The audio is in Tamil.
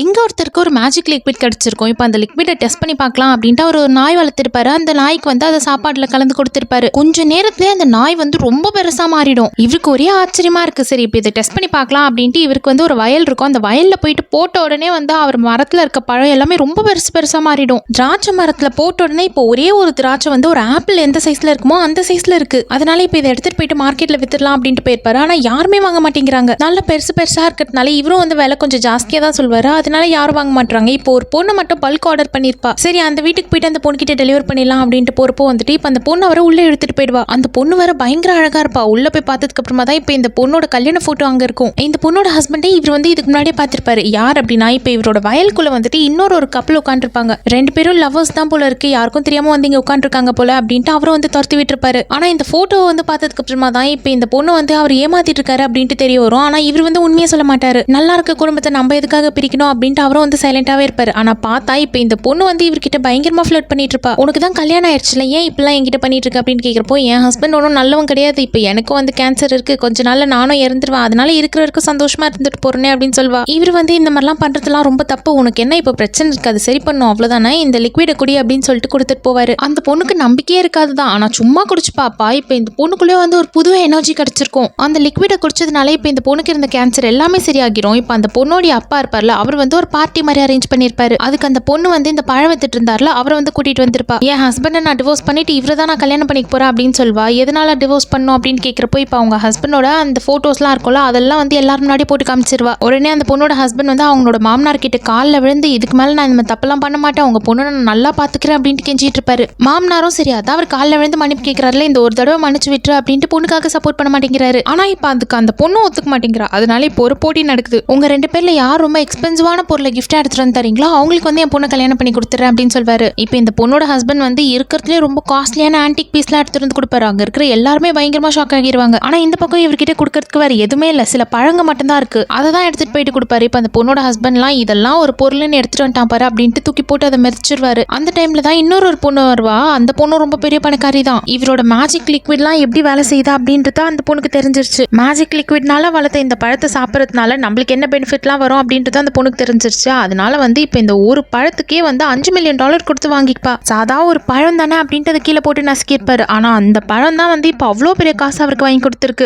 இங்க ஒருத்தருக்கு ஒரு மேஜிக் லிக்விட் கிடைச்சிருக்கும். இப்போ அந்த லிக்விட டெஸ்ட் பண்ணி பார்க்கலாம் அப்படின்ட்டு அவர் ஒரு நாய் வளர்த்திருப்பாரு. அந்த நாய்க்கு வந்து அதை சாப்பாடுல கலந்து கொடுத்திருப்பாரு. கொஞ்ச நேரத்திலே அந்த நாய் வந்து ரொம்ப பெருசா மாறிடும். இவருக்கு ஒரே ஆச்சரியமா இருக்கு. சரி இப்போ இதை டெஸ்ட் பண்ணி பார்க்கலாம் அப்படின்ட்டு இவருக்கு வந்து ஒரு வயல் இருக்கும். அந்த வயல்ல போயிட்டு போட்ட உடனே வந்து அவர் மரத்துல இருக்க பழம் எல்லாமே ரொம்ப பெருசா மாறிடும். திராட்சை மரத்துல போட்ட உடனே இப்போ ஒரே ஒரு திராட்சை வந்து ஒரு ஆப்பிள் எந்த சைஸ்ல இருக்குமோ அந்த சைஸ்ல இருக்கு. அதனால இப்போ இதை எடுத்துட்டு போயிட்டு மார்க்கெட்ல வித்துடலாம் அப்படின்ட்டு போயிருப்பாரு. ஆனா யாருமே வாங்க மாட்டேங்கிறாங்க. நல்ல பெருசா இருக்கிறதுனால இவரும் வந்து விலை கொஞ்சம் ஜாஸ்தியா தான் சொல்வாரு. அதனால யாரும் வாங்க மாட்டாங்க. இப்போ ஒரு பொண்ணு மட்டும் பல்க் ஆர்டர் பண்ணிருப்பா. சரி அந்த வீட்டுக்கு போயிட்டு அந்த பொண்ணு கிட்ட டெலிவர் பண்ணிடலாம் அப்படின்ட்டு போறப்போ வந்துட்டு இப்போ அந்த பொண்ணு வர உள்ள எடுத்துட்டு போயிடுவா. அந்த பொண்ணு வர பயங்கர அழகா இருப்பா. உள்ள போய் பார்த்ததுக்கு அப்புறமா தான் இப்போ இந்த பொண்ணோட கல்யாண போட்டோ அங்க இருக்கும். இந்த பொண்ணோட ஹஸ்பண்டே இவர் வந்து இதுக்கு முன்னாடியே பார்த்திருப்பாரு. யார் அப்படின்னா இப்போ இவரோட வயலுக்குள்ள வந்துட்டு இன்னொரு கப்பல் உட்காந்துருப்பாங்க. ரெண்டு பேரும் லவ்வர்ஸ் தான் போல இருக்கு. யாருக்கும் தெரியாம வந்து இங்க உட்காந்துருக்காங்க போல அப்படின்ட்டு அவரும் வந்து துரத்தி விட்டுருப்பாரு. ஆனா இந்த போட்டோ வந்து பார்த்ததுக்கு அப்புறமா தான் இப்போ இந்த பொண்ணு வந்து அவர் ஏமாத்திட்டு இருக்காரு அப்படின்ட்டு தெரிய வரும். ஆனா இவர் வந்து உண்மையை சொல்ல மாட்டாரு. நல்லா இருக்க குடும்பத்தை நம்ம எதுக்காக பிரிக்கணும் அப்படின்ட்டு அவரும் வந்து சைலண்டாவே இருப்பாரு. ஆனா பார்த்தா இப்போ இந்த பொண்ணு வந்து இவர்கிட்ட பயங்கரமா ஃப்ளர்ட் பண்ணிட்டு இருப்பா. உனக்கு தான் கல்யாணம் ஆயிடுச்சுல, ஏன் இப்பெல்லாம் என்கிட்ட பண்ணிட்டு இருக்க அப்படின்னு கேட்கிறப்போ, என் ஹஸ்பண்ட் ஒன்றும் நல்லவன் கிடையாது. இப்போ எனக்கும் வந்து கேன்சர் இருக்கு, கொஞ்ச நாள்ல நானும் இறந்துருவேன், அதனால இருக்கிற வரைக்கும் சந்தோஷமா இருந்துட்டு போறேன் அப்படின்னு சொல்வா. இவர் வந்து இந்த மாதிரிலாம் பண்றதுலாம் ரொம்ப தப்பு, உனக்கு என்ன இப்போ பிரச்சனை இருக்காது, சரி பண்ணும் அவ்வளவுதானே, இந்த லிக்விட குடி அப்படின்னு சொல்லிட்டு கொடுத்துட்டு போவாரு. அந்த பொண்ணுக்கு நம்பிக்கையே இருக்காதுதான். ஆனா சும்மா குடிச்சு பாப்பா. இப்போ இந்த பொண்ணுக்குள்ளே வந்து ஒரு புது எனர்ஜி கிடைச்சிருக்கும். அந்த லிக்விட குடிச்சதுனால இப்போ இந்த பொண்ணுக்கு இருந்த கேன்சர் எல்லாமே சரியாகிரும். இப்போ அந்த பொண்ணோடைய அப்பா இருப்பார்ல, அவர் வந்து ஒரு பார்ட்டி மாதிரி அரேஞ்ச் பண்ணிருப்பாரு. அதுக்கு அந்த பொண்ணு வந்து இந்த பழம் வித்துட்டு இருந்தார்ல, அவரை வந்து கூட்டிட்டு வந்திருப்பா. என் ஹஸ்பண்டை நான் டிவோர்ஸ் பண்ணிட்டு இவரை தான் நான் கல்யாணம் பண்ணிக்க போறேன் அப்படின்னு சொல்வா. எதனால டிவோர்ஸ் பண்ணும் அப்படின்னு கேட்கிறப்போ, இப்போ அவங்க ஹஸ்பண்டோட அந்த போட்டோஸ்லாம் இருக்கும்ல, அதெல்லாம் வந்து எல்லாரும் முன்னாடி போட்டு காமிச்சிருவா. உடனே அந்த பொண்ணோட ஹஸ்பண்ட் வந்து அவங்களோட மாமனார் கிட்ட காலில் விழுந்து, இதுக்கு மேல நான் இந்த தப்பெல்லாம் பண்ண மாட்டேன், உங்க பொண்ணு நான் நல்லா பாத்துக்கிறேன் அப்படின்ட்டு கெஞ்சிட்டு இருப்பாரு. மாமனாரும் சரி அதான் அவர் காலில் விழுந்து மன்னிப்பு கேட்கிறாருல, இந்த ஒரு தடவை மன்னிச்சு விட்டுரு அப்படின்ட்டு பொண்ணுக்காக சப்போர்ட் பண்ண மாட்டேங்கிறாரு. ஆனா இப்போ அதுக்கு அந்த பொண்ணு ஒத்துக்க மாட்டேங்கிறா. அதனால இப்போ ஒரு போட்டி நடக்குது. உங்க ரெண்டு பேர்ல யார் ரொம்ப எக்ஸ்பென்சிவான பொருளை கிஃப்டா எடுத்துட்டு வந்து தரீங்களோ அவங்களுக்கு வந்து என் பொண்ணை கல்யாணம் பண்ணி கொடுத்துறேன் அப்படின்னு சொல்வாரு. இப்போ இந்த பொண்ணோட ஹஸ்பண்ட் வந்து இருக்கிறதுலே ரொம்ப காஸ்ட்லியான ஆன்டிக் பீஸ்லாம் எடுத்துட்டு வந்து கொடுப்பாரு. அங்க இருக்கிற எல்லாருமே பயங்கரமா ஷாக் ஆகிடுவாங்க. ஆனா இந்த பக்கம் இவர்கிட்ட கொடுக்கறதுக்கு வேற எதுவுமே இல்ல, சில பழங்க மட்டும் தான் இருக்கு. அதை தான் எடுத்துட்டு போயிட்டு கொடுப்பாரு. இப்போ அந்த பொண்ணோட ஹஸ்பண்ட்லாம் இதெல்லாம் ஒரு பொருள்னு எடுத்துட்டு வந்துட்டான் பாரு அப்படின்ட்டு தூக்கி போட்டு அதை மெரிச்சிருவாரு. அந்த டைம்ல தான் இன்னொரு பொண்ணு வருவா. அந்த பொண்ணு ரொம்ப பெரிய பணக்காரி தான். இவரோட மேஜிக் லிக்விட்லாம் எப்படி வேலை செய்யுதா அப்படின்றது அந்த பொண்ணுக்கு தெரிஞ்சிருச்சு. மேஜிக் லிக்விட்னால வளர்த்த இந்த பழத்தை சாப்பிட்றதுனால நம்மளுக்கு என்ன பெனிஃபிட்லாம் வரும் அப்படின்றது அந்த பொண்ணுக்கு தெரிஞ்சிருச்சு. அதனால வந்து இப்போ இந்த ஒரு பழத்துக்கே வந்து $5 மில்லியன் கொடுத்து வாங்கிப்பா. சாதா ஒரு பழம் தானே அப்படின்ட்டு அதை கீழே போட்டு நசுக்கியிருப்பாரு. ஆனா அந்த பழம் தான் வந்து இப்போ அவ்வளோ பெரிய காசு அவருக்கு வாங்கி கொடுத்துருக்கு.